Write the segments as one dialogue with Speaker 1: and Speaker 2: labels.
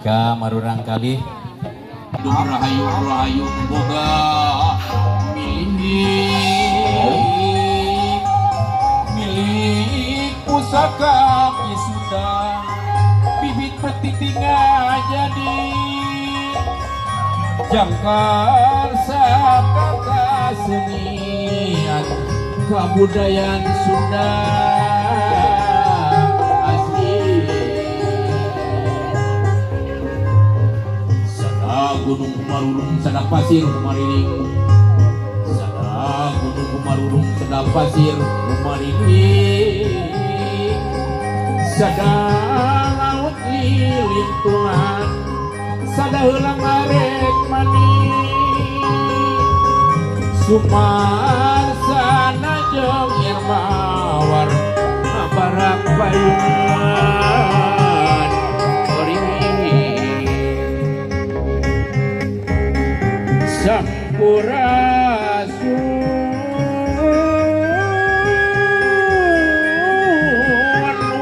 Speaker 1: Ka marurang kali rahayu rahayu boga milik pusaka wisuda bibit petitinga jadi jangkar saka kasenian kebudayaan Sunda gunung kumarurung sedang pasir kumariling sada gunung kumarurung sedang pasir kumariling sada laut lilintungan sada heulang arek mani sumarsana jeung irmawar barak payungan Sampurasun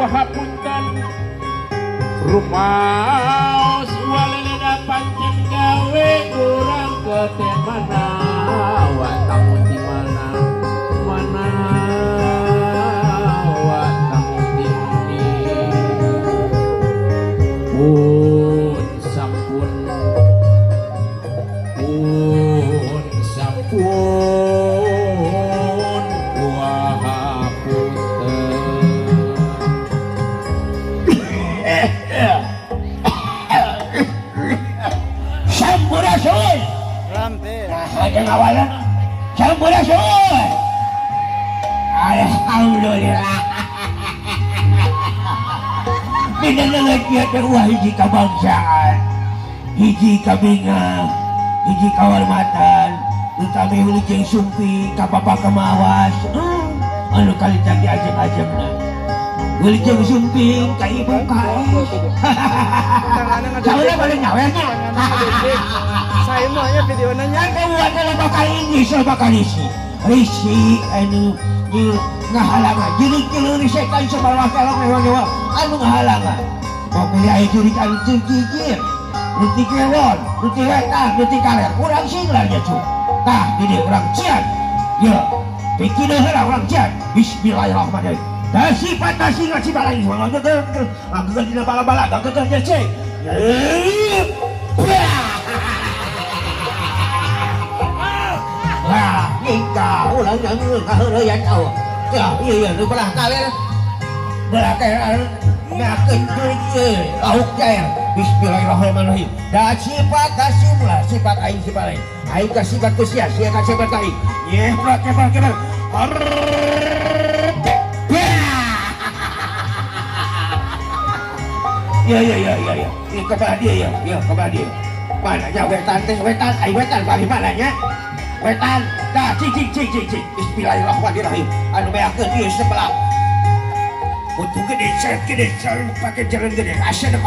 Speaker 1: wahapunten rumaos waleleda pancen gawe urang keten mana watamu di mana mana watamu di pun sampun
Speaker 2: Sampurasun aja ngawalan Sampurasun alhamdulillah pinangangan dia terwah hiji kabangsaan hiji kabingang hiji kawalmatan utami Wilujeng Sumpi kapapa kemawas anu kali jadi ajeng-ajengna Wilujeng Sumpi ka ibu kais saya boleh nyawanya
Speaker 3: saya maunya video nanya
Speaker 2: kan buat dalam bakal ini saya bakal risi anu ngahalangan jadi setan sebalah kalong hewan-hewan anu ngahalangan mau pilih air jurik anu cengkikir nuti kewon, nuti wetan, nuti kaler kurang singlarnya cu nah jadi kurang cian ya bikin orang cian bismillahirrahmanirrahim dan sifat nasi ngasih balai semua aku kan tidak bala-bala gak kerja cek nah hingga ulang yang kaharayan kau ya iya lu belah kaler belah kaler ngaken duit lauk cair bismillahirrahmanirrahim dan sifat kasih mula sifat aing sifat lain aing kasih sifat kusia sia kasih sifat aing yeh mula kebal ya ini kepala dia ya kepala dia mananya wetan aing wetan bagi mananya wetan dah cik bismillahirrahmanirrahim anu beakeun ieu sebelah untuk gede pakai jalan gede asyadap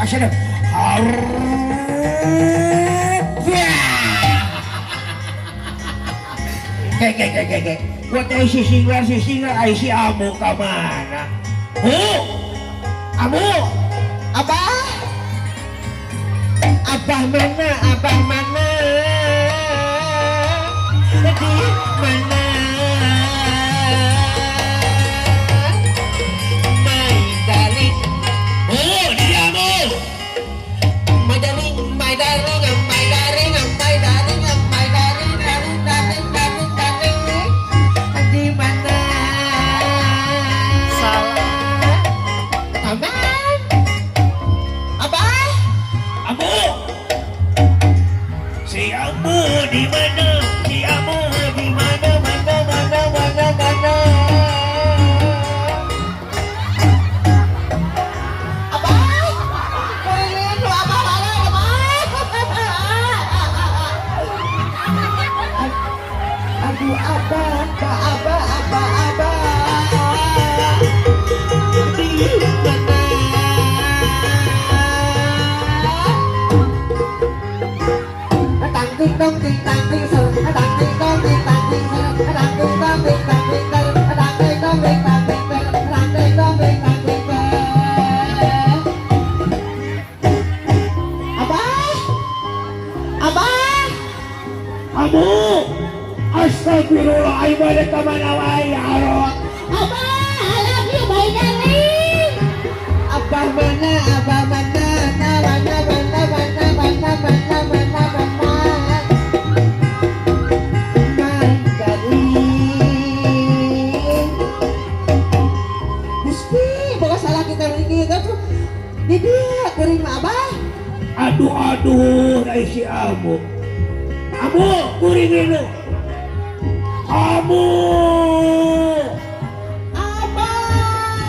Speaker 2: buat si singlar ay si amu kamana amu abah mana di mana di mana si amu di mana aduh abah di mana ting tong ting tang ting sung tang ting tong ting tang ting sung tang Astagfirullah, ayo balik ke mana wae ya Allah.
Speaker 4: Abah, I love you, my darling.
Speaker 3: Abah mana, abah mana, mana, mana, mana, mana, mana, mana, mana. Gusti, boga salah kita ini tuh. Di dia kuring mah abah.
Speaker 2: Aduh, dari si Amu. Amu, kuring ini. Amu. Amu.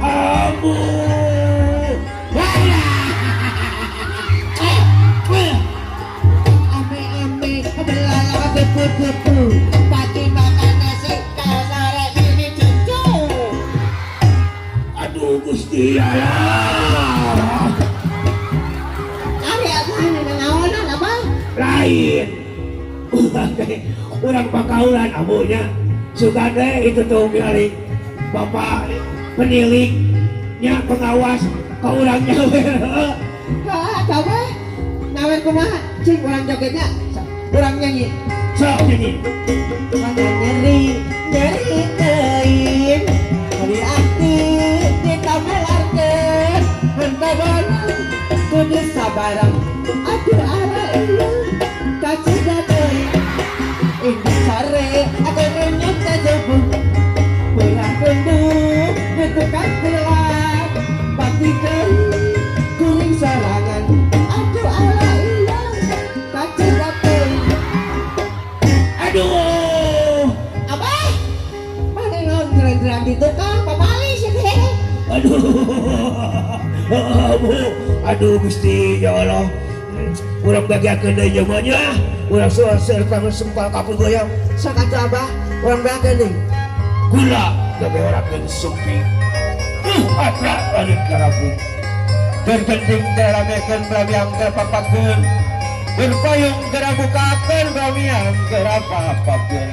Speaker 2: Amu.
Speaker 3: Ame-ame, belala bepu-bepu. Pati makan nasi, kasar ini cucu.
Speaker 2: Aduh, Gusti Allah.
Speaker 3: Ari abah nengaonan abah.
Speaker 2: Lain. Urang pakaulan amunya. Suka deh itu tuh milik bapak peniliknya pengawas ke urangnya.
Speaker 3: Coba nawer kumaha cing urang jogetnya urang nyanyi
Speaker 2: Sok nyanyi.
Speaker 3: mana nyeri tein dari ati ditamelarkeun henteu kudu sabarang aduh ara ieu kacida deui ini sare aku nyut kajebung urang kendung tukang gelap pati deui kuring sarangan aduh ala iya kacida deui
Speaker 2: Aduh.
Speaker 3: abah mana ngaon gerang-gerang gitu kang pamali sih teh
Speaker 2: Aduh. Aduh Gusti ya Allah. Urang bagiakeun deui jemanya. Urang serta sempal kapul goyang.
Speaker 3: sok atuh abah urang bageun deui
Speaker 2: Gula gawe orang geus supi. Atra balik karapu. Bergenting teramekeun bramiang terapapakeun. Berpayung terabukakeun bramiang terapapakeun.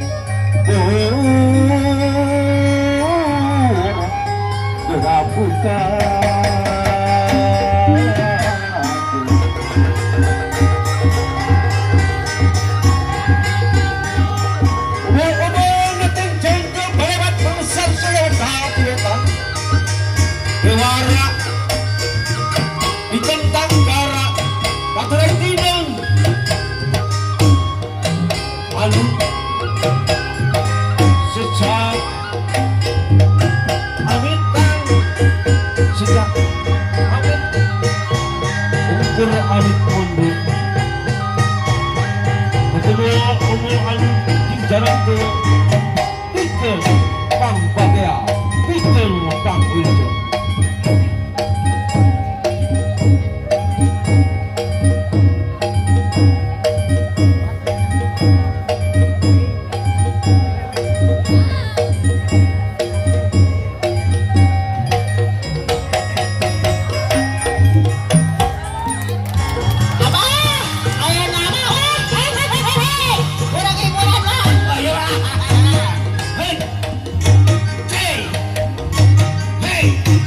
Speaker 2: Dewara ditentang gara paturai tinang anu sejak amitan sejak amit ukur amit mundur kedua umur anu jalan ke pikir pang bagaya pikir pang winter. Hey!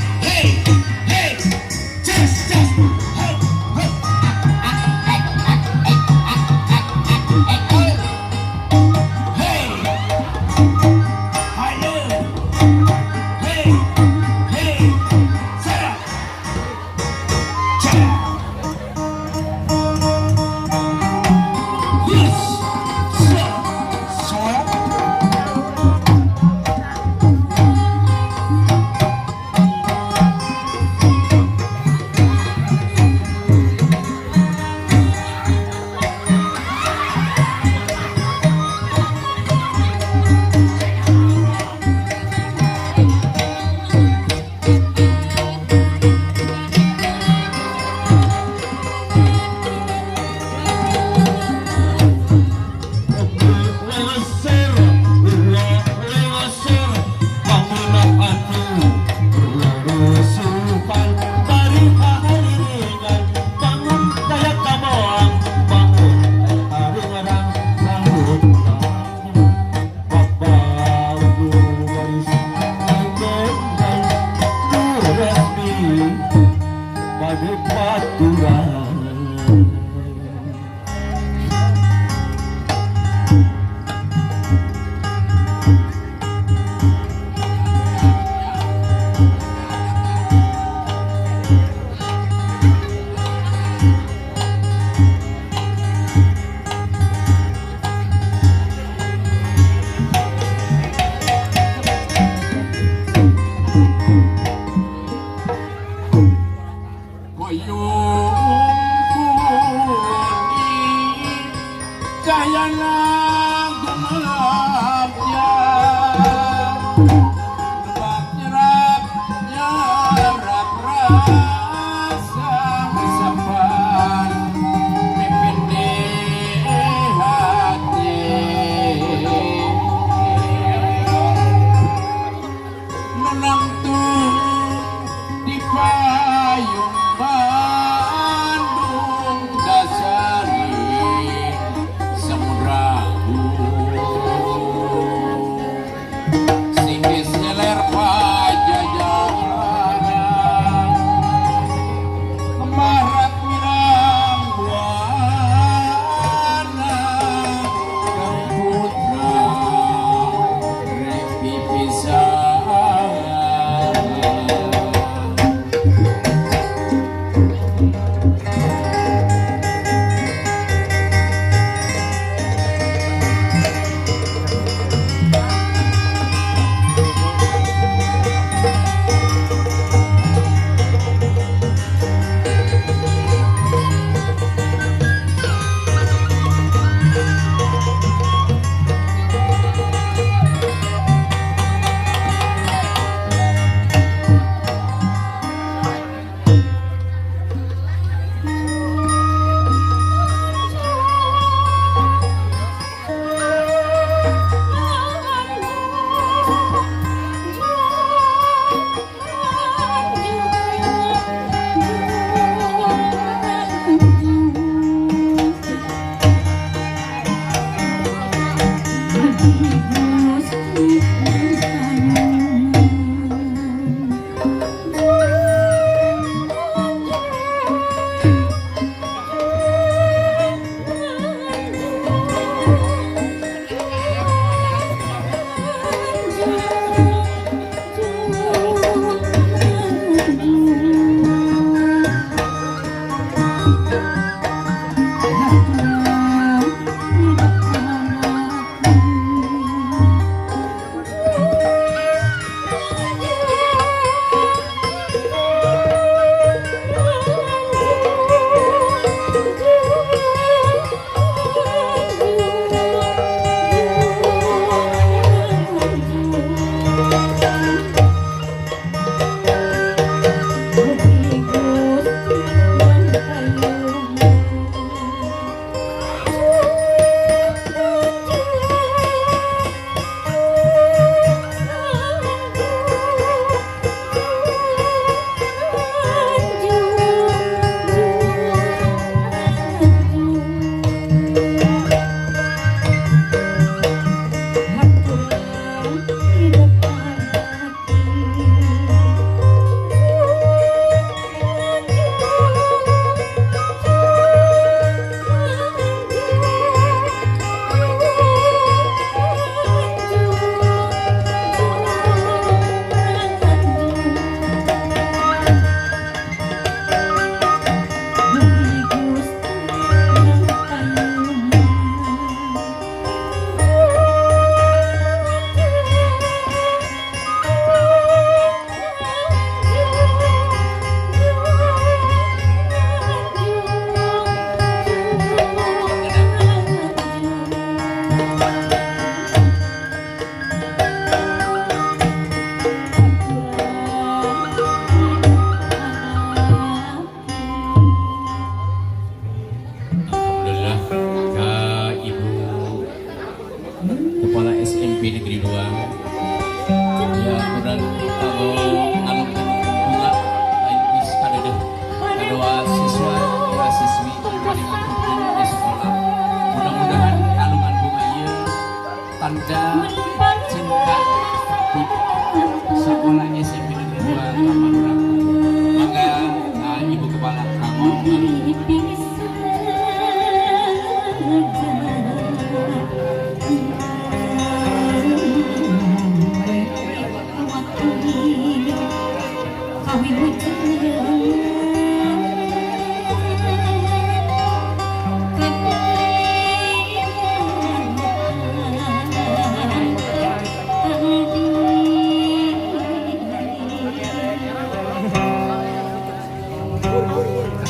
Speaker 2: ade baturan.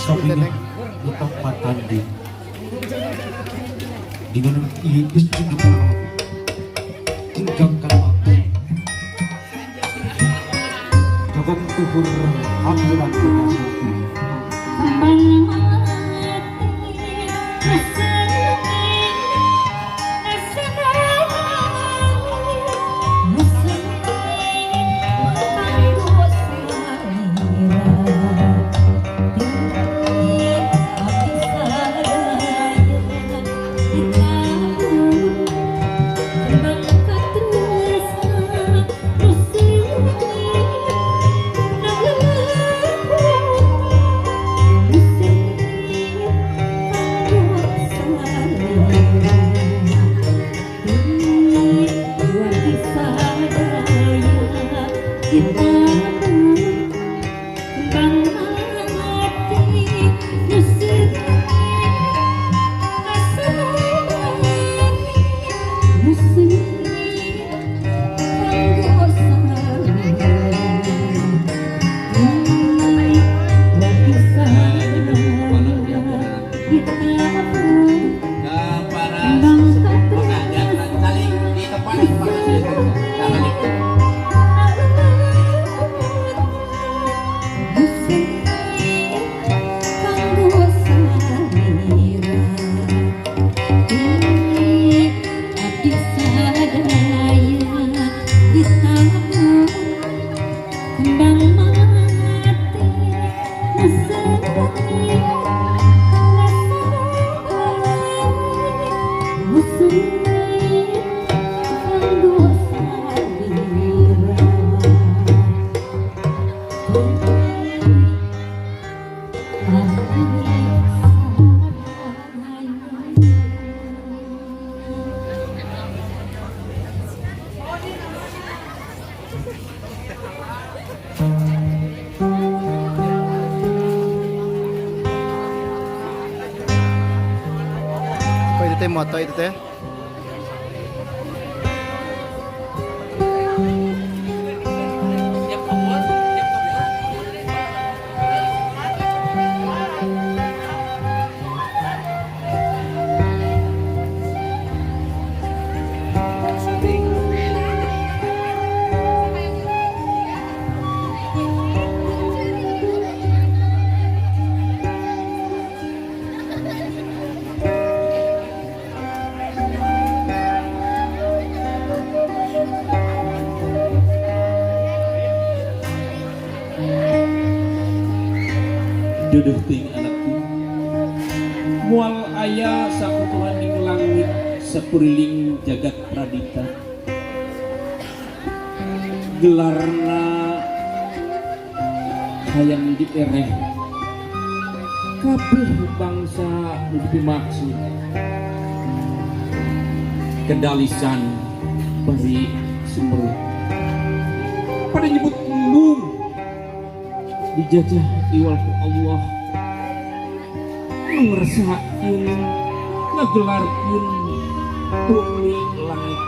Speaker 2: Sabinya di tempat tanding dengan iis juga tinggalkan waktu Jogong tuhur ambulan kekasihku
Speaker 5: Moto itu teh
Speaker 1: Duduh ting anakku mual aya sakutuhaning langit sapuriling jagat pradita gelarna hayang diereh kabeh bangsa nu dimaksud kedalisan bari sumber pada nyebut embung dijajah iwal ku Allah ngeresakeun ngagelarkeun bumi langit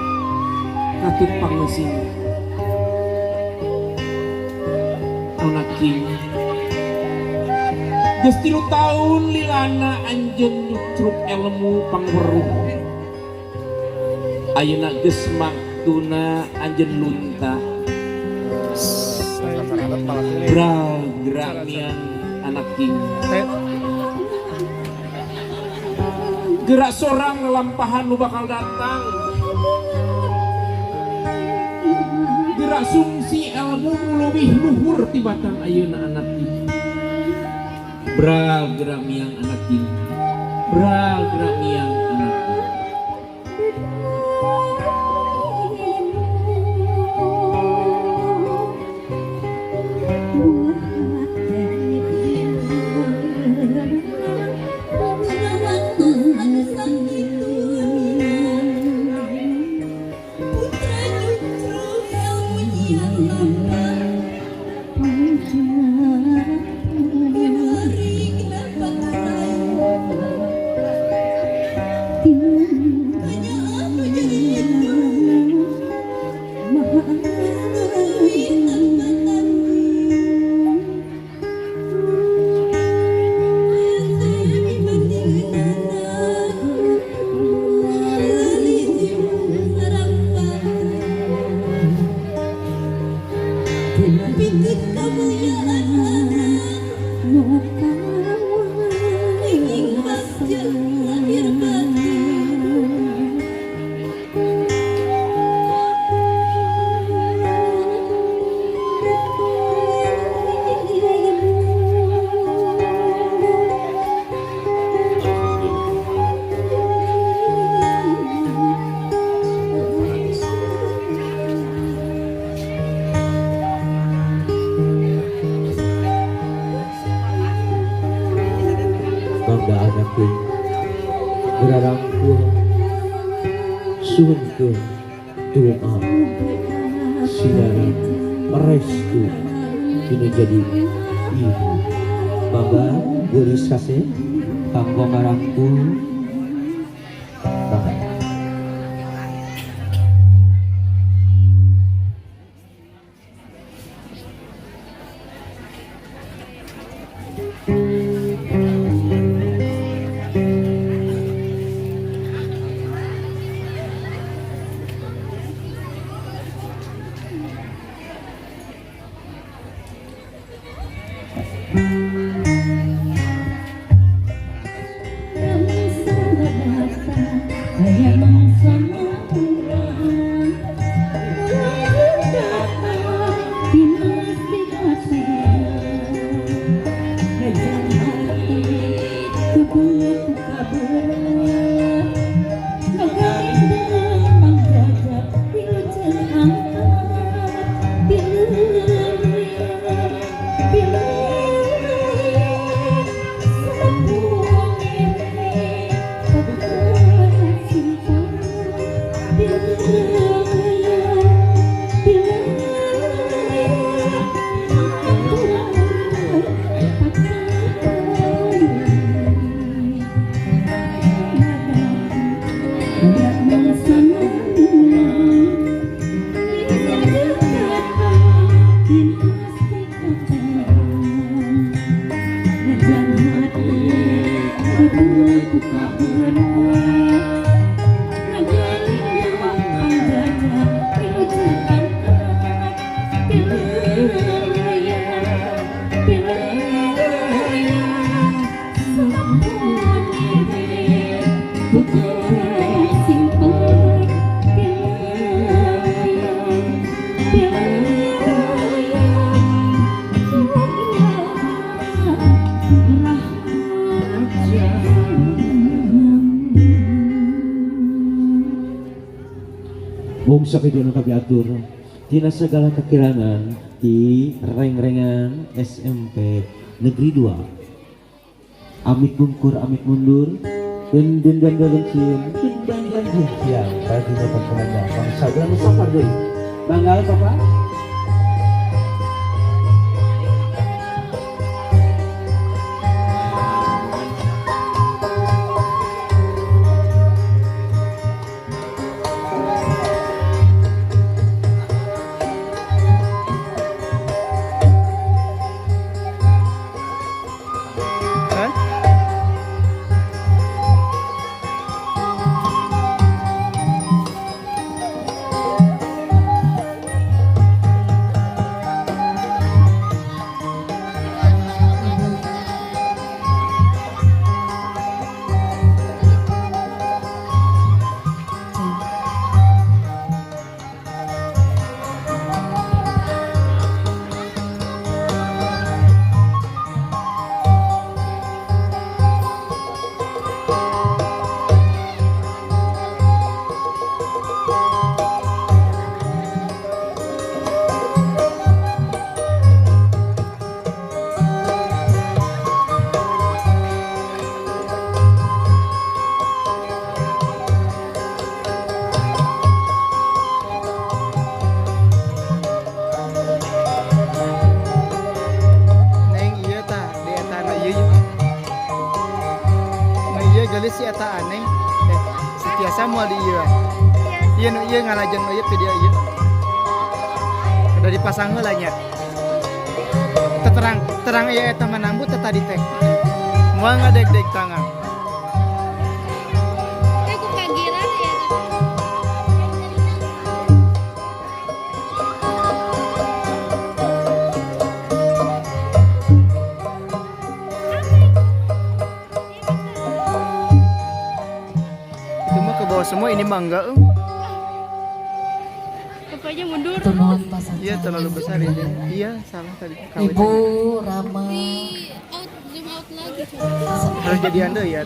Speaker 1: katut pangesin anak king geus 3 taun lilana anjeun nutruk ilmu pangweruh ayeuna geus maktuna anjeun lunta gerak anak king gerak sorang lampahan nu bakal datang gerak sungsi ilmu leuwih luhur tibatan ayeuna anak king bral gerak miang anak king bral gerak miang anak king
Speaker 4: Tim
Speaker 6: bangga anakku berarangku suhun ke doa sidara restu kini jadi ibu bangga gelis kasih kanggo marangku bangga. Bung sakidono kabiatur tina segala kekirangan di reng-rengan SMP Negeri 2 amit bungkur amit mundur dan cium dan siang bagi dapat penanda bangsa dan musafar doi banggal papa.
Speaker 5: Gelis si eta aneh setiasa mau di iya iya ngalajan ieu video ieu udah dipasang heula nya terang ieu eta manambu teh tadi teh moal ngadeg-deg tangan
Speaker 4: aku kagiran ya.
Speaker 5: semua ini mangga
Speaker 4: Pokoknya mundur.
Speaker 3: Turun pasang.
Speaker 5: iya terlalu besar ini iya salah tadi
Speaker 3: Ibu Rama
Speaker 4: Zoom out lagi.
Speaker 5: harus jadi anda ya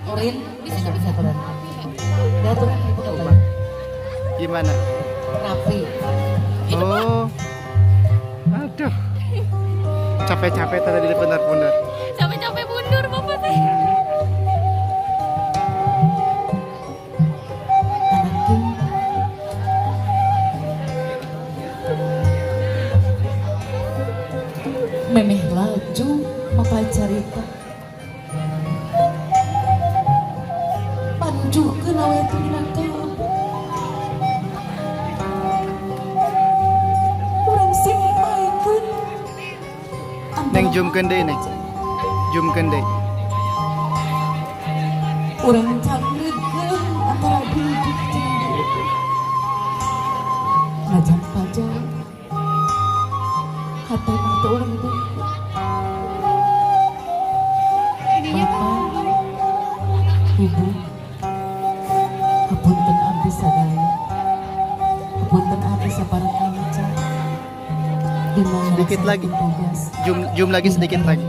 Speaker 3: Orin bisa turun. Ya turun ibu coba.
Speaker 5: gimana
Speaker 3: Raffi.
Speaker 5: oh aduh capek-capek tadi di benar-benar
Speaker 4: Capek-capek mundur bapak teh. gawe itu inaka. Urang sing maikeun.
Speaker 5: Neng jumkeun deui neng. Jumkeun deui.
Speaker 4: Urang cangregeun antara bidik jeung bidik. Ngajak paja. Hati mah teu urang itu. Bapak, Ibu, hapunten abdi sadaya, hapunten abdi sabarang kanca. Dengan
Speaker 5: Sedikit lagi.
Speaker 4: tugas,
Speaker 5: Jum lagi sedikit lagi.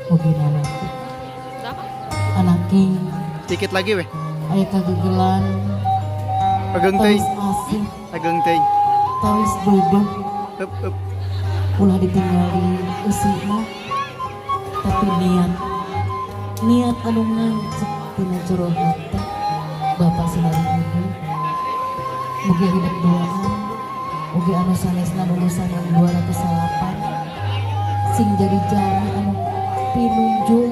Speaker 4: Mugi lalaki. Anaki,
Speaker 5: Sedikit lagi weh.
Speaker 4: aya kagegelan,
Speaker 5: Pegang teuing.
Speaker 4: tawis asih,
Speaker 5: Pegang teuing.
Speaker 4: tawis duduk,
Speaker 5: Up.
Speaker 4: ulah ditinggali eusi mah. Tapi niat anu ngancik tina jero hati Bapak Sinari Ibu. Mugi hidup doaan, mugi anu sanesna lulusan anu 208, sing jadi jalmi anu pinunjul,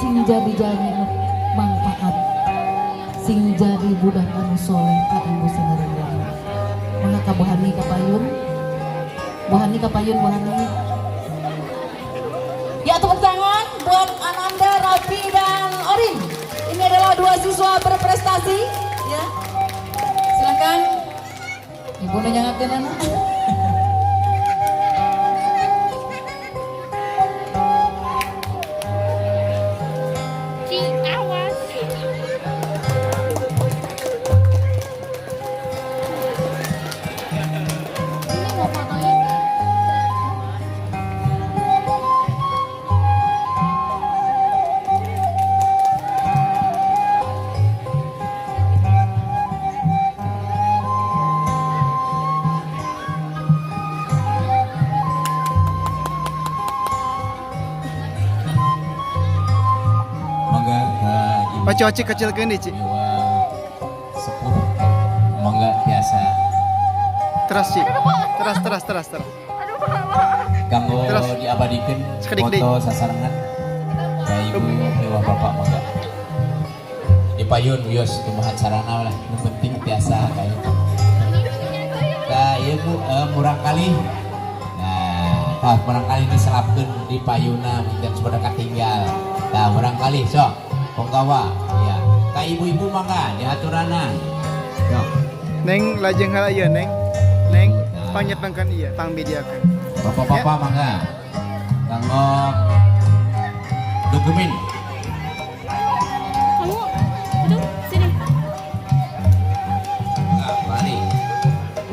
Speaker 4: sing jadi jalmi anu manfaat, sing jadi budak anu soleh ka Ibu Sinari Ibu. Mangga ka Bohani kapayun, Bohani kapayun Bohani. Ya, tepuk tangan buat Ananda, Raffi, dan Orin. Ini adalah 2 siswa berprestasi. Ya, silakan. Ibu nanya anak.
Speaker 1: Mangga ka ibu
Speaker 5: Pacoci kecilkeun deui, Ci.
Speaker 1: dewa sepuh mangga biasa
Speaker 5: Terus, Ci. Terus.
Speaker 1: kanggo
Speaker 5: Terus.
Speaker 1: diabadikeun
Speaker 5: Sekedik deui.
Speaker 1: foto sasarangan ka ibu dewa bapak mangga dipayun wios kumaha carana lah nu penting biasa kayu ka ieu murang kali murang kali diselapkeun di payuna dan sebenarnya katinggal murang kali sok penggawa ya ka ibu-ibu mangga diaturana sok
Speaker 5: Neng lajeng hal ieu, Neng. Neng panyetengkeun ieu, tang mediakeun.
Speaker 1: bapak-bapak mangga kanggo dokumen
Speaker 4: Kamu, aduh, sini.
Speaker 1: mari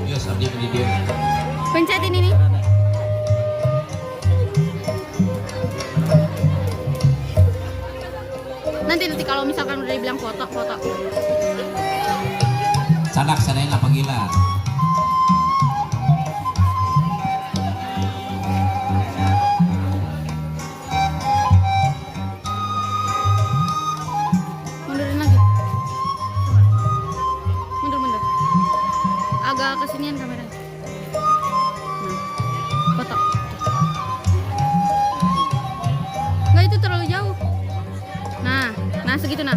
Speaker 1: wios abdi di dieu
Speaker 4: Pencet ini nih. Nanti kalau misalkan udah dibilang foto.
Speaker 1: sanak sadayana panggilan
Speaker 4: Mundurin lagi. Mundur. Agak kesinian kameranya. Nah, foto. Nggak, itu terlalu jauh. Nah segitu nah.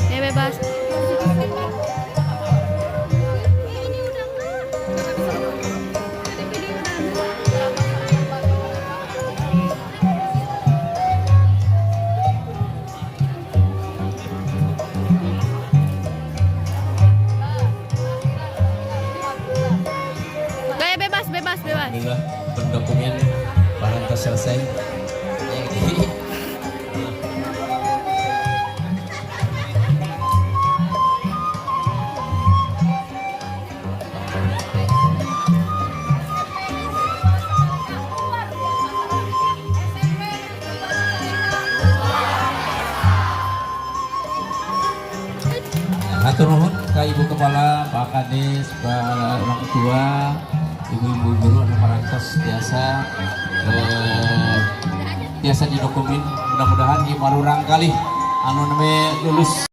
Speaker 4: Ya bebas. Ini udah enggak. Gaya bebas.
Speaker 1: alhamdulillah berdokumen barang telah selesai Hatur nuhun ka Ibu Kepala, Pak Kades, Pak orang tua, ibu-ibu guru anu parantos biasa biasa di dokumen. Mudah-mudahan di marurang kali anu neme lulus